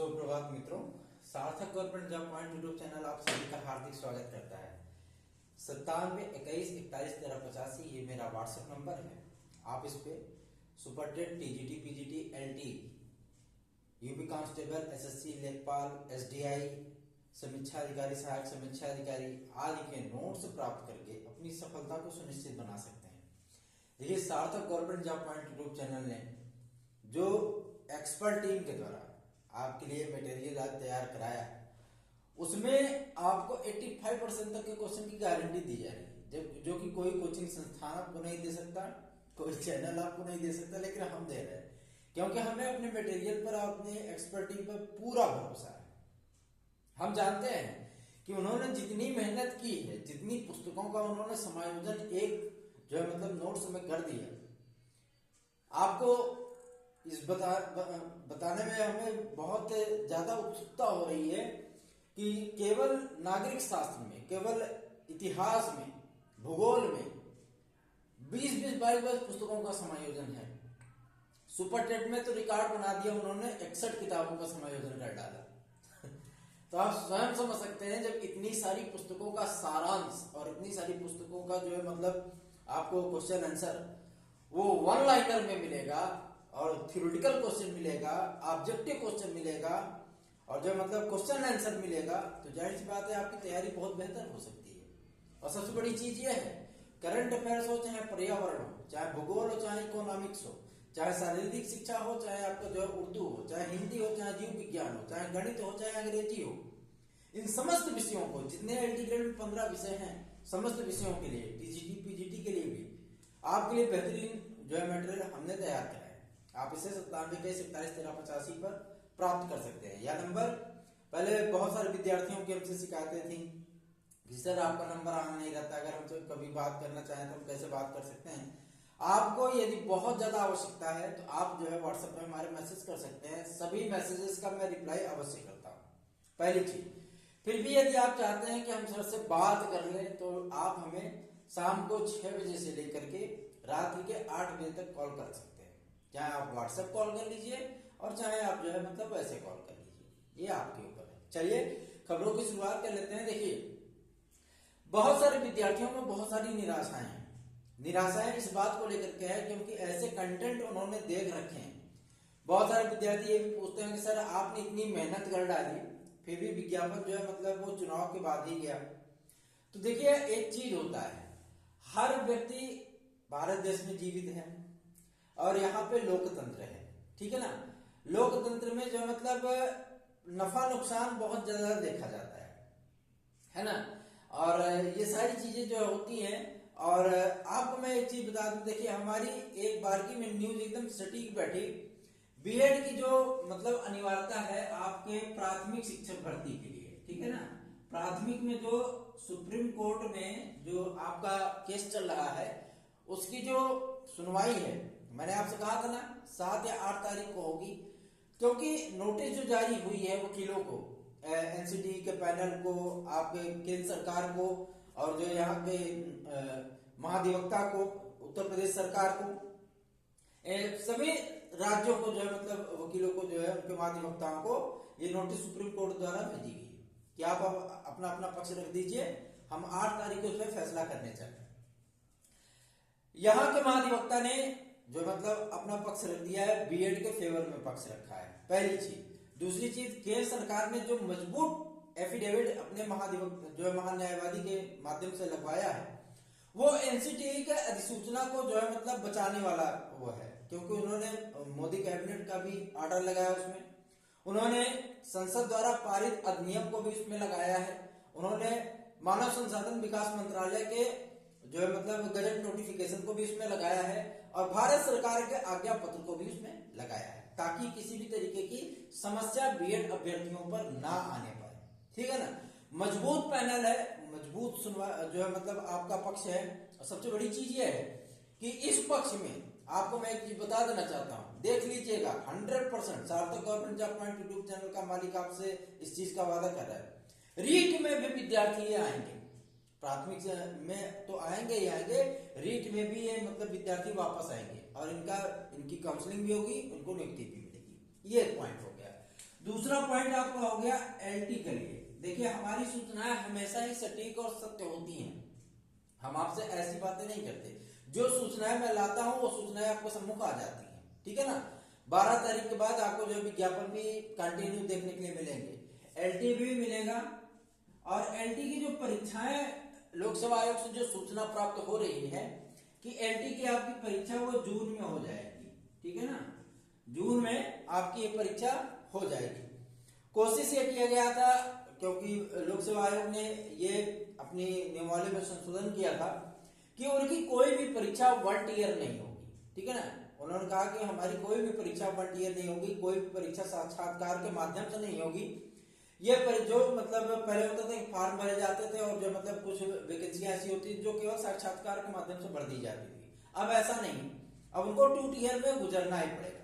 सुप्रभात मित्रों, सार्थक government job point YouTube channel आप सभी का हार्दिक स्वागत करता है। 9721411385 ये मेरा व्हाट्सएप नंबर है। आप इस पे super TET, TGT, PGT, LT, UP constable, SSC, लेखपाल, एसडीआई, समीक्षा अधिकारी, सहायक समीक्षा अधिकारी आदि के नोट्स प्राप्त करके अपनी सफलता को सुनिश्चित बना सकते हैं। देखिए, सार्थक government job point YouTube channel ने जो एक्सपर्ट टीम के द्वारा आपके लिए मटेरियल आज तैयार कराया है, उसमें आपको 85% तक के क्वेश्चन की गारंटी दी जा रही है, जो कि कोई कोचिंग संस्थान आपको नहीं दे सकता, कोई चैनल आपको नहीं दे सकता, लेकिन हम दे रहे हैं क्योंकि हमें अपने मटेरियल पर और अपने एक्सपर्ट टीम पर पूरा भरोसा है। हम जानते हैं कि उन्होंने जितनी मेहनत की है, जितनी पुस्तकों का उन्होंने समायोजन एक जो है मतलब नोट्स में कर दिया, आपको इस बताने में हमें बहुत ज्यादा उत्सुकता हो रही है कि केवल नागरिक शास्त्र में, केवल इतिहास में, भूगोल में 20-22 पुस्तकों का समायोजन है। सुपर टेट में तो रिकॉर्ड बना दिया उन्होंने, 61 किताबों का समायोजन कर डाला। तो आप स्वयं समझ सकते हैं, जब इतनी सारी पुस्तकों का सारांश और इतनी सारी पुस्तकों का जो है मतलब आपको क्वेश्चन आंसर वो वन लाइनर में मिलेगा और थ्योरेटिकल क्वेश्चन मिलेगा, ऑब्जेक्टिव क्वेश्चन मिलेगा और जो मतलब क्वेश्चन आंसर मिलेगा, तो जाहिर सी बात है आपकी तैयारी बहुत बेहतर हो सकती है। और सबसे बड़ी चीज यह है, करंट अफेयर्स हो, चाहे पर्यावरण हो, चाहे भूगोल हो, चाहे इकोनॉमिक्स हो, चाहे शारीरिक शिक्षा हो, चाहे आपका जो है उर्दू हो, चाहे हिंदी हो, चाहे जीव विज्ञान हो, चाहे गणित हो, चाहे अंग्रेजी हो, इन समस्त विषयों को, जितने एलटी ग्रेड में 15 विषय हैं, समस्त विषयों के लिए, टीजीटी, पीजीटी के लिए भी आपके लिए बेहतरीन जो है मटेरियल हमने तैयार किया है। आप इसे 9721411385 पर प्राप्त कर सकते हैं। यह नंबर, पहले बहुत सारे विद्यार्थियों की हमसे शिकायतें थी कि सर आपका नंबर ऑन नहीं रहता, अगर हम तो कभी बात करना चाहें तो हम कैसे बात कर सकते हैं। आपको यदि बहुत ज्यादा आवश्यकता है तो आप जो है व्हाट्सएप पे हमारे मैसेज कर सकते हैं। सभी मैसेजेस का मैं रिप्लाई अवश्य करता हूँ, पहली चीज। फिर भी यदि आप चाहते हैं कि हम सर से बात कर लें तो आप हमें शाम को 6 बजे से लेकर के रात्रि के 8 बजे तक कॉल कर सकते हैं। चाहे आप व्हाट्सएप कॉल कर लीजिए और चाहे आप जो है मतलब वैसे कॉल कर लीजिए, ये आपके ऊपर है। चलिए खबरों की शुरुआत कर लेते हैं। देखिए, बहुत सारे विद्यार्थियों में बहुत सारी निराशाएं हैं। निराशाएं इस बात को लेकर के है क्योंकि ऐसे कंटेंट उन्होंने देख रखे हैं। बहुत सारे विद्यार्थी ये भी पूछते हैं कि सर आपने इतनी मेहनत कर डाली, फिर भी विज्ञापन जो है मतलब वो चुनाव के बाद ही गया। तो देखिए, एक चीज होता है, हर व्यक्ति भारत देश में जीवित है और यहाँ पे लोकतंत्र है, ठीक है ना। लोकतंत्र में जो मतलब नफा नुकसान बहुत ज्यादा देखा जाता है ना। और ये सारी चीजें जो होती हैं। और आपको मैं एक चीज बता दूं, देखिए हमारी एक बारगी में न्यूज एकदम सटीक बैठी। बीएड की जो मतलब अनिवार्यता है आपके प्राथमिक शिक्षक भर्ती के लिए, ठीक है ना। प्राथमिक में जो सुप्रीम कोर्ट में जो आपका केस चल रहा है, उसकी जो सुनवाई है, मैंने आपसे कहा था ना 7 या 8 तारीख को होगी, क्योंकि नोटिस जो जारी हुई है वकीलों को, एनसीटी के पैनल को, आपके केंद्र सरकार को और जो यहाँ के महाधिवक्ता को, उत्तर प्रदेश सरकार को, सभी राज्यों को जो है मतलब वकीलों को जो है उनके महाधिवक्ताओं को ये नोटिस सुप्रीम कोर्ट द्वारा भेजी गई कि आप अपना अपना पक्ष रख दीजिए, हम 8 तारीख को उस पर फैसला करने चाहिए। यहाँ के महाधिवक्ता ने जो मतलब अपना पक्ष रख दिया है, बीएड के फेवर में पक्ष रखा है, पहली चीज। दूसरी चीज, केंद्र सरकार ने जो मजबूत एफिडेविट अपने महाधिवक्ता जो है महान्यायवादी के माध्यम से लगवाया है, वो एनसीटीई के अधिसूचना को जो है मतलब बचाने वाला वो है, क्योंकि उन्होंने मोदी कैबिनेट का भी ऑर्डर लगाया उसमें, उन्होंने संसद द्वारा पारित अधिनियम को भी उसमें लगाया है, उन्होंने मानव संसाधन विकास मंत्रालय के जो है मतलब गजट नोटिफिकेशन को भी उसमें लगाया है और भारत सरकार के आज्ञा पत्र को भी उसमें लगाया है, ताकि किसी भी तरीके की समस्या बीएड अभ्यर्थियों पर ना आने पाए, ठीक है ना। मजबूत पैनल है, मजबूत सुनवा जो है मतलब आपका पक्ष है। और सबसे बड़ी चीज ये है कि इस पक्ष में आपको मैं एक चीज बता देना चाहता हूं, देख लीजिएगा 100% सार्थक government job point YouTube channel का मालिक आपसे इस चीज का वादा कर रहा है। रीट में भी विद्यार्थी आएंगे, प्राथमिक में तो आएंगे ही आएंगे, रीट में भी ये मतलब विद्यार्थी वापस आएंगे और इनकी काउंसलिंग भी होगी, उनको नियुक्ति भी मिलेगी। ये एक पॉइंट हो गया। दूसरा पॉइंट आपका हो गया एलटी के लिए। देखिए हमारी सूचनाएं हमेशा ही सटीक और सत्य होती हैं, हम आपसे ऐसी बातें नहीं करते। जो सूचनाएं मैं लाता हूं वो सूचनाएं आपको सम्मुख आ जाती हैं, ठीक है ना। 12 तारीख के बाद आपको जो विज्ञापन भी कंटिन्यू देखने के लिए मिलेंगे, एलटी भी मिलेगा। और एलटी की जो परीक्षाएं लोक सेवा आयोग से जो सूचना प्राप्त हो रही है कि एलटी की आपकी परीक्षा वो जून में हो जाएगी, ठीक है ना, जून में आपकी ये परीक्षा हो जाएगी। कोशिश ये किया गया था, क्योंकि लोक सेवा आयोग ने ये अपनी नियमावली में संशोधन किया था कि उनकी कोई भी परीक्षा 1 ईयर नहीं होगी, ठीक है ना। उन्होंने कहा कि हमारी कोई भी परीक्षा 1 ईयर नहीं होगी, कोई भी परीक्षा साक्षात्कार के माध्यम से नहीं होगी। ये जो मतलब पहले होता था फॉर्म भरे जाते थे और जो मतलब कुछ वैकेंसियां ऐसी होती जो केवल साक्षात्कार के माध्यम से भर दी जाती थी, अब ऐसा नहीं, अब उनको 2 ईयर में गुजरना ही पड़ेगा।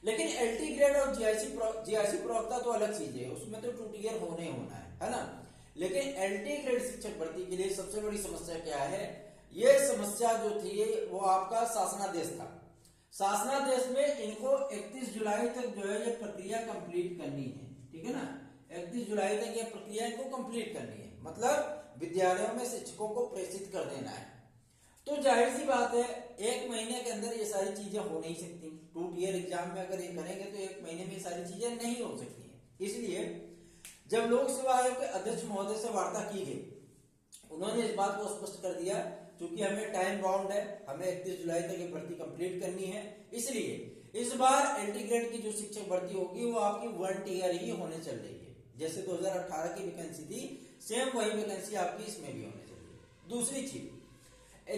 लेकिन एलटी ग्रेड और जीआईसी प्रवक्ता तो अलग चीज है, उसमें तो 2 ईयर होने ही होना है ना। लेकिन एलटी ग्रेड शिक्षक भर्ती के लिए सबसे बड़ी समस्या क्या है, ये समस्या जो थी वो आपका शासनादेश था। शासनादेश में इनको 31 जुलाई तक जो है ये प्रक्रिया कंप्लीट करनी है, ठीक है ना। 31 जुलाई तक ये प्रक्रिया इनको कंप्लीट करनी है, मतलब विद्यालयों में शिक्षकों को प्रेषित कर देना है। तो जाहिर सी बात है 1 महीने के अंदर ये सारी चीजें हो नहीं सकती। 2 ईयर एग्जाम में अगर ये करेंगे तो 1 महीने में ये सारी चीजें नहीं हो सकती है। इसलिए जब लोक सेवा आयोग के अध्यक्ष महोदय से वार्ता की गई, उन्होंने इस बात को स्पष्ट कर दिया, क्योंकि हमें टाइम बाउंड है, हमें 31 जुलाई तक ये भर्ती कंप्लीट करनी है, इसलिए इस बार एलटी ग्रेड की जो शिक्षक भर्ती होगी वो आपकी 1 ईयर ही होने चल रही है। जैसे 2018 की वैकेंसी थी, सेम वही वैकेंसी आपकी इसमें भी होने चाहिए। दूसरी चीज,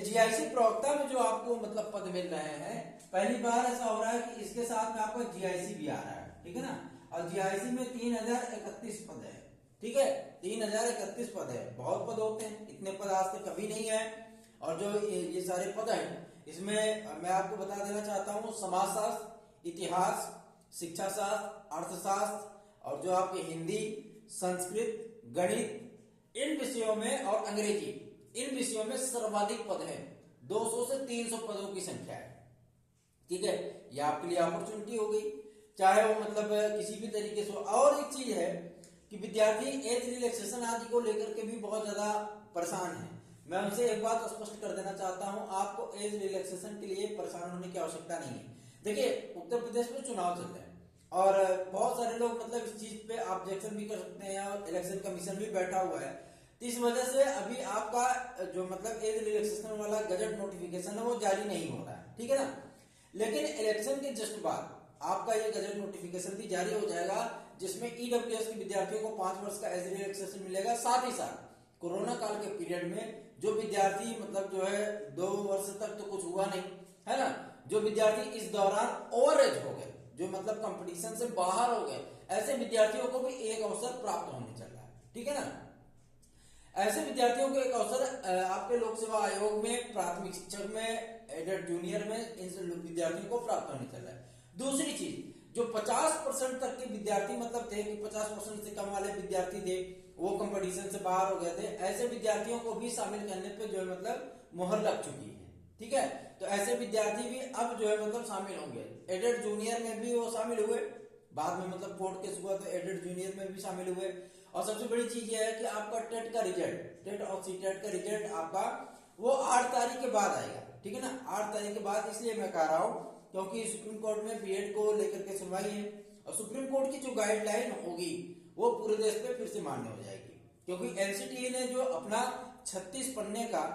जीआईसी प्रवक्ता में जो आपको मतलब पद मिल रहे हैं, पहली बार ऐसा हो रहा है कि इसके साथ में आपका जीआईसी भी आ रहा है, ठीक है ना। और जीआईसी में 3031 पद है, ठीक है, 3031 पद है। बहुत पद होते हैं, इतने पद आज तक कभी नहीं है। और जो ये सारे पद हैं, इसमें मैं आपको बता देना चाहता हूँ, समाजशास्त्र, इतिहास, शिक्षा शास्त्र, अर्थशास्त्र और जो आपके हिंदी, संस्कृत, गणित, इन विषयों में और अंग्रेजी, इन विषयों में सर्वाधिक पद हैं। 200 से 300 पदों की संख्या है, ठीक है। ये आपके लिए अपॉर्चुनिटी हो गई, चाहे वो मतलब किसी भी तरीके से। और एक चीज है कि विद्यार्थी एज रिलैक्सेशन आदि को लेकर के भी बहुत ज्यादा परेशान है। मैं उनसे एक बात स्पष्ट कर देना चाहता हूं, आपको एज रिलैक्सेशन के लिए परेशान होने की आवश्यकता नहीं है। देखिए उत्तर प्रदेश में चुनाव चल रहे हैं और बहुत सारे लोग मतलब इस चीज पे ऑब्जेक्शन भी कर सकते हैं और इलेक्शन कमीशन भी बैठा हुआ है। तो इस वजह से अभी आपका जो मतलब एज रिलैक्सेशन वाला गजट नोटिफिकेशन है वो जारी नहीं हो रहा है, ठीक है ना। लेकिन इलेक्शन के जस्ट बाद आपका ये गजट नोटिफिकेशन भी जारी हो जाएगा, जिसमें ईडब्ल्यूएस के विद्यार्थियों को 5 वर्ष का एज रिलैक्सेशन मिलेगा। साथ ही साथ कोरोना काल के पीरियड में जो विद्यार्थी मतलब जो है 2 वर्ष तक तो कुछ हुआ नहीं है ना, जो विद्यार्थी इस दौरान ओवर एज हो गए, जो मतलब कंपटीशन से बाहर हो गए, ऐसे विद्यार्थियों को भी एक अवसर प्राप्त होने चल रहा है, ठीक है ना। ऐसे विद्यार्थियों को एक अवसर आपके लोक सेवा आयोग में प्राथमिक शिक्षक में, एडेड जूनियर में इन विद्यार्थियों को प्राप्त होने चल रहा है। दूसरी चीज, जो 50% तक के विद्यार्थी मतलब थे कि 50% से कम वाले विद्यार्थी थे, वो कंपटीशन से बाहर हो गए थे, ऐसे विद्यार्थियों को भी शामिल करने पे जो है मतलब मोहर लग चुकी है, ठीक है। तो ऐसे विद्यार्थी भी अब जो है मतलब शामिल होंगे। एडेड जूनियर में भी वो शामिल हुए, बाद में मतलब कोर्ट केस हुआ तो एडेड जूनियर में भी शामिल हुए। और सबसे बड़ी चीज यह है कि आपका टेट का रिजल्ट, टेट और सीटेट का रिजल्ट आपका वो 8 तारीख के बाद आएगा, ठीक है ना। 8 तारीख के बाद इसलिए मैं कह रहा हूं क्योंकि सुप्रीम कोर्ट में बीएड को लेकर के सुनवाई है और सुप्रीम कोर्ट की जो गाइडलाइन होगी वो पूरे देश पे फिर से मान्य हो जाएगी, क्योंकि एनसीटीई ने जो अपना 36 पन्ने का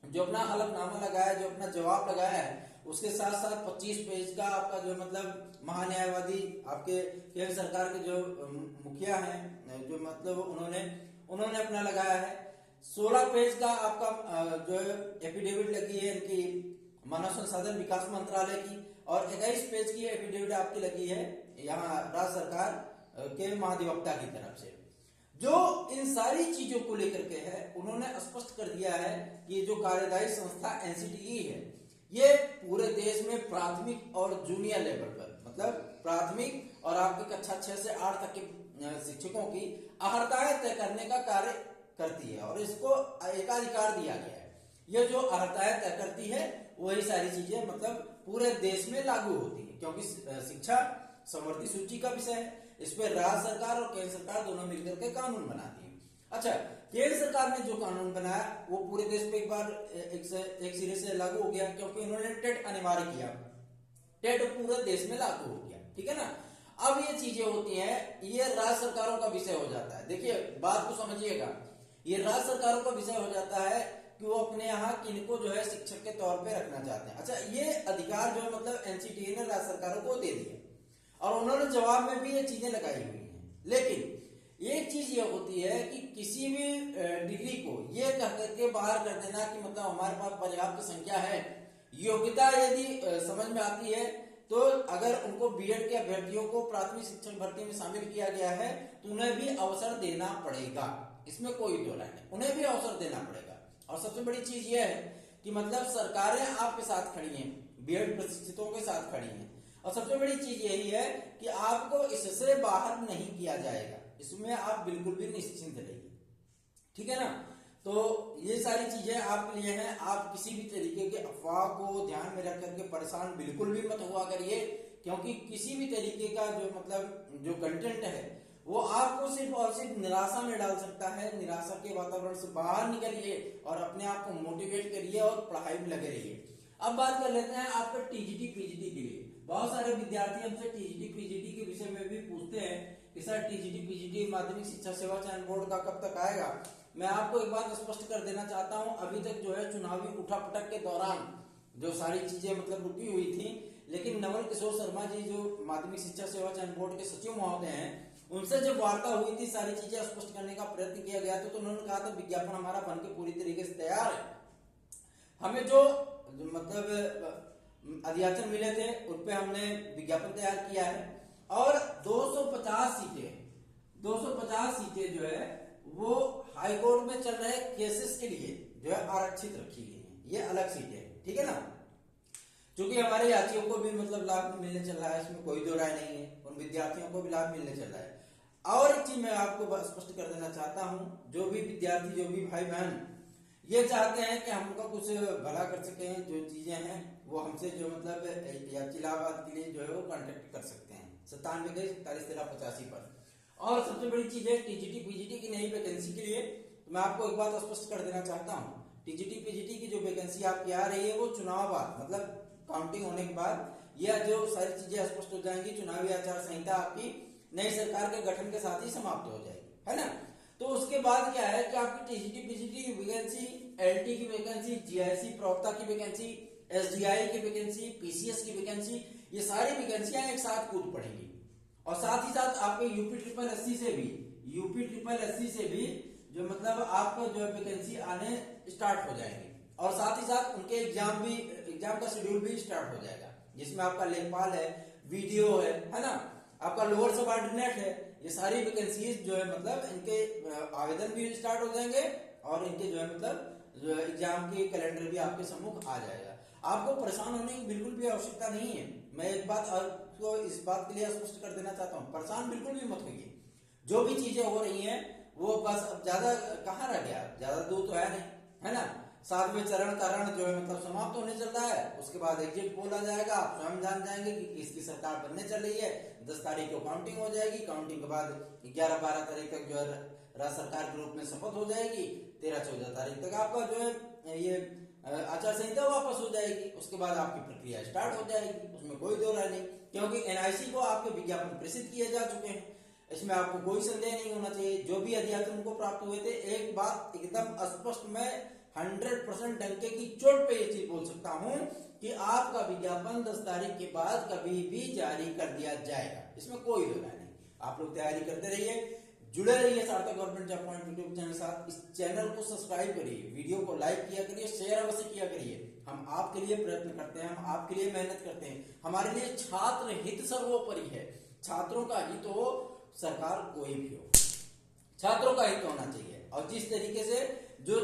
जो अपना हलफनामा लगाया, जो अपना जवाब लगाया है, उसके साथ साथ 25 पेज का आपका जो मतलब महान्यायवादी आपके केंद्र सरकार के जो मुखिया हैं, जो मतलब उन्होंने अपना लगाया है। 16 पेज का आपका जो एफिडेविट लगी है इनकी मानव संसाधन विकास मंत्रालय की, और 21 पेज की एफिडेविट आपकी लगी है यहाँ राज्य सरकार के महाधिवक्ता की तरफ से। जो इन सारी चीजों को लेकर के है, उन्होंने स्पष्ट कर दिया है कि जो कार्यदायी संस्था एनसीटीई है, ये पूरे देश में प्राथमिक और जूनियर लेवल पर मतलब प्राथमिक और आपके कक्षा 6 से 8 तक के शिक्षकों की अर्हताएं तय करने का कार्य करती है और इसको एकाधिकार दिया गया है। ये जो अर्हताएं तय करती है वही सारी चीजें मतलब पूरे देश में लागू होती है, क्योंकि शिक्षा समवर्ती सूची का विषय है। इस पर राज्य सरकार और केंद्र सरकार दोनों मिलकर के कानून बनाती है। अच्छा, केंद्र सरकार ने जो कानून बनाया वो पूरे देश पे एक बार एक सिरे से लागू हो गया, क्योंकि उन्होंने टेट अनिवार्य किया, टेट पूरे देश में लागू हो गया, ठीक है ना। अब ये चीजें होती हैं, ये राज्य सरकारों का विषय हो जाता है। देखिए बात को समझिएगा, ये राज्य सरकारों का विषय हो जाता है कि वो अपने यहाँ किनको जो है शिक्षक के तौर पे रखना चाहते हैं। अच्छा, ये अधिकार जो है मतलब एनसीटीई ने राज्य सरकारों को दे दिया और उन्होंने जवाब में भी ये चीजें लगाई हुई हैं। लेकिन एक चीज ये होती है कि किसी भी डिग्री को ये कह करके बाहर कर देना कि मतलब हमारे पास पर्याप्त संख्या है, योग्यता यदि समझ में आती है तो अगर उनको बीएड के अभ्यर्थियों को प्राथमिक शिक्षक भर्ती में शामिल किया गया है तो उन्हें भी अवसर देना पड़ेगा, इसमें कोई दो राय नहीं, उन्हें भी अवसर देना पड़ेगा। और सबसे बड़ी चीज यह है कि मतलब सरकारें आपके साथ खड़ी हैं, बीएड प्रशिक्षितों के साथ खड़ी हैं, और सबसे बड़ी चीज यही है कि आपको इससे बाहर नहीं किया जाएगा, इसमें आप बिल्कुल भी निश्चिंत रहिए, ठीक है ना। तो ये सारी चीजें आपके लिए हैं। आप किसी भी तरीके के अफवाह को ध्यान में रख करके परेशान बिल्कुल भी मत हुआ करिए, क्योंकि किसी भी तरीके का जो मतलब जो कंटेंट है वो आपको सिर्फ और सिर्फ निराशा में डाल सकता है। निराशा के वातावरण से बाहर निकलिए और अपने आप को मोटिवेट करिए और पढ़ाई में लगे रहिए। अब बात कर लेते हैं आपके टीजीटी पीजीटी के लिए। बहुत सारे विद्यार्थी हमसे टीजीटी पीजीटी के विषय में भी पूछते हैं कि सर टीजीटी पीजीटी माध्यमिक शिक्षा सेवा चयन बोर्ड का कब तक आएगा। मैं आपको एक बात स्पष्ट कर देना चाहता हूं, अभी तक जो है चुनावी उठापटक के दौरान जो सारी चीजें मतलब रुकी हुई थी, लेकिन नवल किशोर शर्मा जी जो माध्यमिक शिक्षा सेवा चयन बोर्ड के सचिव महोदय हैं, उनसे जब वार्ता हुई थी, सारी चीजें स्पष्ट करने का प्रयत्न किया गया था, तो उन्होंने कहा था विज्ञापन हमारा बन के पूरी तरीके से तैयार है। हमें जो मतलब अध्याचन मिले थे उन पे हमने विज्ञापन तैयार किया है और 250 सीटें जो है वो हाई कोर्ट में चल रहे केसेस के लिए जो है आरक्षित रखी गई है, ये अलग सीटें, ठीक है ना। क्योंकि हमारे यात्रियों को भी मतलब लाभ मिलने चल रहा है, इसमें कोई दो राय नहीं है, उन विद्यार्थियों को भी लाभ मिलने चल रहा है। और एक चीज मैं आपको स्पष्ट कर देना चाहता हूं, जो भी विद्यार्थी जो भी भाई बहन ये चाहते हैं कि हम उनका कुछ भला कर सकें, जो चीजें हैं वो हमसे जो मतलब यात्री लाभ के लिए जो है वो कॉन्टेक्ट कर सकते हैं 97 पर। और सबसे बड़ी चीज है टीजीटी पीजीटी की नई वैकेंसी के लिए तो मैं आपको एक बात स्पष्ट कर देना चाहता हूँ, टीजीटी पीजीटी की जो वैकेंसी आपकी आ रही है वो चुनाव बाद मतलब काउंटिंग होने के बाद यह जो सारी चीजें स्पष्ट हो जाएंगी, चुनावी आचार संहिता आपकी नई सरकार के गठन के साथ ही समाप्त हो जाएगी, है ना। तो उसके बाद क्या है कि आपकी टीजीटी पीजीटी की वैकेंसी, एलटी की वैकेंसी, जीआईसी प्रवक्ता की वैकेंसी, एसडीआई की वैकेंसी, पीसीएस की वैकेंसी, ये सारी वैकेंसियां एक साथ कूद पड़ेंगी। और साथ ही साथ आपके यूपी ट्रिपल एससी से भी जो मतलब आपको जो वैकेंसी आने स्टार्ट हो जाएंगे। और साथ ही साथ उनके एग्जाम का शेड्यूल भी स्टार्ट हो जाएगा, जिसमें आपका लेखपाल है, वीडियो है ना, आपका लोअर सबऑर्डिनेट है, ये सारी वैकेंसीज जो है मतलब इनके आवेदन भी स्टार्ट हो जाएंगे और इनके जो है मतलब जो एग्जाम के कैलेंडर भी आपके सम्मुख आ जाएगा। आपको परेशान होने की बिल्कुल भी आवश्यकता नहीं है। मैं एक बात आपको इस बात के लिए स्पष्ट कर देना चाहता हूँ, परेशान बिल्कुल भी मत होइए। जो भी चीजें हो रही हैं वो बस अब ज्यादा कहाँ रह गया, ज्यादा दूर तो है नहीं, है ना। 7वें चरण का रण जो है मतलब समाप्त होने चल रहा है, उसके बाद एग्जिट पोल आ जाएगा, आप स्वयं जान जाएंगे कि किसकी सरकार बनने चल रही है। 10 तारीख को काउंटिंग हो जाएगी, काउंटिंग के बाद 11-12 तारीख तक जो है राज्य सरकार के रूप में शपथ हो जाएगी, 13-14 तारीख तक आपका जो है ये आचार संहिता वापस हो जाएगी। उसके बाद आपकी प्रक्रिया स्टार्ट हो जाएगी, उसमें कोई दो राय नहीं, क्योंकि एनआईसी को आपके विज्ञापन प्रेषित किए जा चुके हैं, इसमें आपको कोई संदेह नहीं होना चाहिए। जो भी अध्याचन उनको प्राप्त हुए थे, एक बात एकदम स्पष्ट मैं 100% डंके की चोट पे ये चीज बोल सकता हूं कि आपका विज्ञापन 10 तारीख के बाद कभी भी जारी कर दिया जाएगा, इसमें कोई दो राय नहीं। आप लोग तैयारी करते रहिए, जुड़े रहिए सार्थक government job point YouTube channel के साथ। इस चैनल को सब्सक्राइब करिए, वीडियो को लाइक किया करिए, शेयर अवश्य किया करिए। हम आपके लिए प्रयत्न करते हैं, हम आपके लिए मेहनत करते हैं। हमारे लिए छात्र हित सर्वोपरि है, छात्रों का हित हो, सरकार कोई भी हो, छात्रों का हित होना चाहिए। और जिस तरीके से जो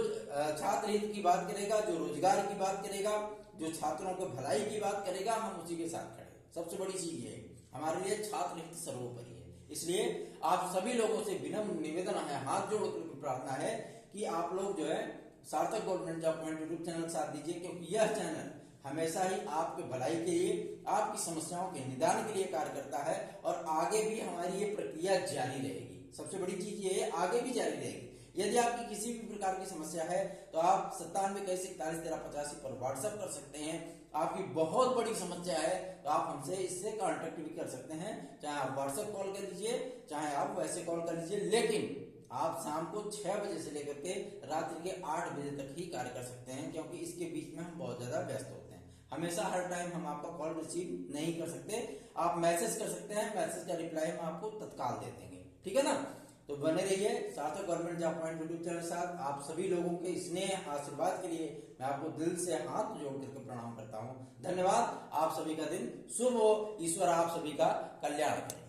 छात्र हित की बात करेगा, जो रोजगार की बात करेगा, जो छात्रों को भलाई की बात करेगा, हम उसी के साथ खड़े। सबसे बड़ी चीज ये हमारे लिए छात्र हित सर्वोपरि है। इसलिए आप सभी लोगों से विनम्र निवेदन है, हाथ जोड़कर प्रार्थना है कि आप लोग जो है सार्थक government job point YouTube channel के साथ दीजिए, क्योंकि यह चैनल हमेशा ही आपके भलाई के लिए, आपकी समस्याओं के निदान के लिए कार्य करता है और आगे भी हमारी ये प्रक्रिया जारी रहेगी। सबसे बड़ी चीज ये है, आगे भी जारी रहेगी। यदि आपकी किसी भी प्रकार की समस्या है तो आप 97 41 13 85 पर व्हाट्सएप कर सकते हैं। आपकी बहुत बड़ी समस्या है तो आप हमसे इससे कांटेक्ट भी कर सकते हैं, चाहे आप व्हाट्सएप कॉल कर लीजिए, चाहे आप वैसे कॉल कर लीजिए, लेकिन आप शाम को 6 बजे से लेकर के रात्रि के 8 बजे तक ही कार्य कर सकते हैं, क्योंकि इसके बीच में हम बहुत ज्यादा व्यस्त होते हैं। हमेशा हर टाइम हम आपका कॉल रिसीव नहीं कर सकते। आप मैसेज कर सकते हैं, मैसेज का रिप्लाई हम आपको तत्काल दे देंगे, ठीक है ना। तो बने रहिए सार्थक government job point YouTube channel के साथ। आप सभी लोगों के स्नेह आशीर्वाद के लिए मैं आपको दिल से हाथ जोड़ करके प्रणाम करता हूं। धन्यवाद। आप सभी का दिन शुभ हो। ईश्वर आप सभी का कल्याण करे।